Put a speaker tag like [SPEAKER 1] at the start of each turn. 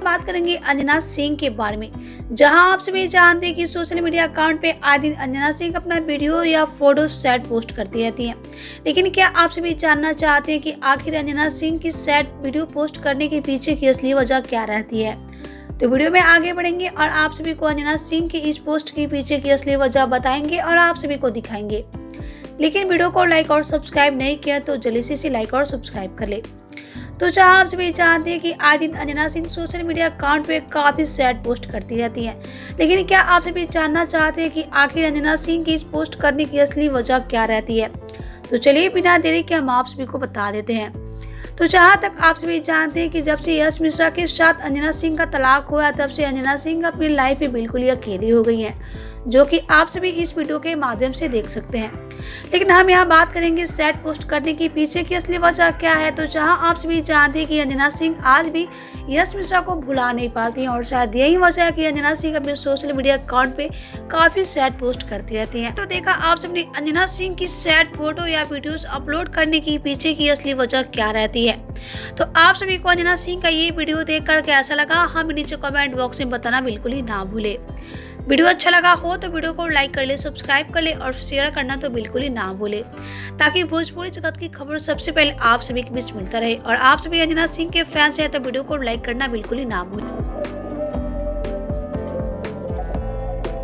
[SPEAKER 1] बात करेंगे अंजना सिंह के बारे में, जहां आप सभी जानते हैं कि सोशल मीडिया अकाउंट पे आए दिन अंजना सिंह अपना वीडियो या फोटो सैड पोस्ट करती रहती हैं। लेकिन क्या आप सभी जानना चाहते हैं कि आखिर अंजना सिंह की सैड वीडियो पोस्ट करने के पीछे की असली वजह क्या रहती है? तो वीडियो में आगे बढ़ेंगे और आप सभी को अंजना सिंह की इस पोस्ट के पीछे की असली वजह बताएंगे और आप सभी को दिखाएंगे। लेकिन वीडियो को लाइक और सब्सक्राइब नहीं किया तो जल्दी से इसे लाइक और सब्सक्राइब कर ले। तो जहां आप सभी जानते हैं कि आए दिन Anjana Singh social media account पे काफी सैड पोस्ट करती रहती हैं। लेकिन क्या आप सभी जानना चाहते हैं कि आखिर अंजना सिंह की इस पोस्ट करने की असली वजह क्या रहती है? तो चलिए बिना देरी के हम आप सभी को बता देते हैं। तो जहाँ तक आप सभी जानते हैं कि जब से यश मिश्रा के साथ अंजना सिंह का तलाक हुआ तब से अंजना सिंह अपनी लाइफ में बिल्कुल ही अकेली हो गई हैं, जो कि आप सभी इस वीडियो के माध्यम से देख सकते हैं। लेकिन हम यहाँ बात करेंगे सैड पोस्ट करने की पीछे की असली वजह क्या है। तो जहाँ आप सभी जानते हैं कि अंजना सिंह आज भी यश मिश्रा को भुला नहीं पाती हैं और शायद यही वजह है कि अंजना सिंह अपने सोशल मीडिया अकाउंट पे काफी सैड पोस्ट करती रहती हैं। तो देखा आप सबने अंजना सिंह की सैड फोटो या वीडियोस अपलोड करने की पीछे की असली वजह क्या रहती है। तो आप सभी को अंजना सिंह का ये वीडियो देखकर कैसा लगा हमें नीचे कमेंट बॉक्स में बताना बिल्कुल ही ना भूले। वीडियो अच्छा लगा हो तो वीडियो को लाइक कर ले, सब्सक्राइब कर ले और शेयर करना तो बिल्कुल ही ना भूले, ताकि भोजपुरी जगत की खबर सबसे पहले आप सभी के बीच मिलता रहे। और आप सभी अंजना सिंह के फैंस हैं तो वीडियो को लाइक करना बिल्कुल ही ना भूले।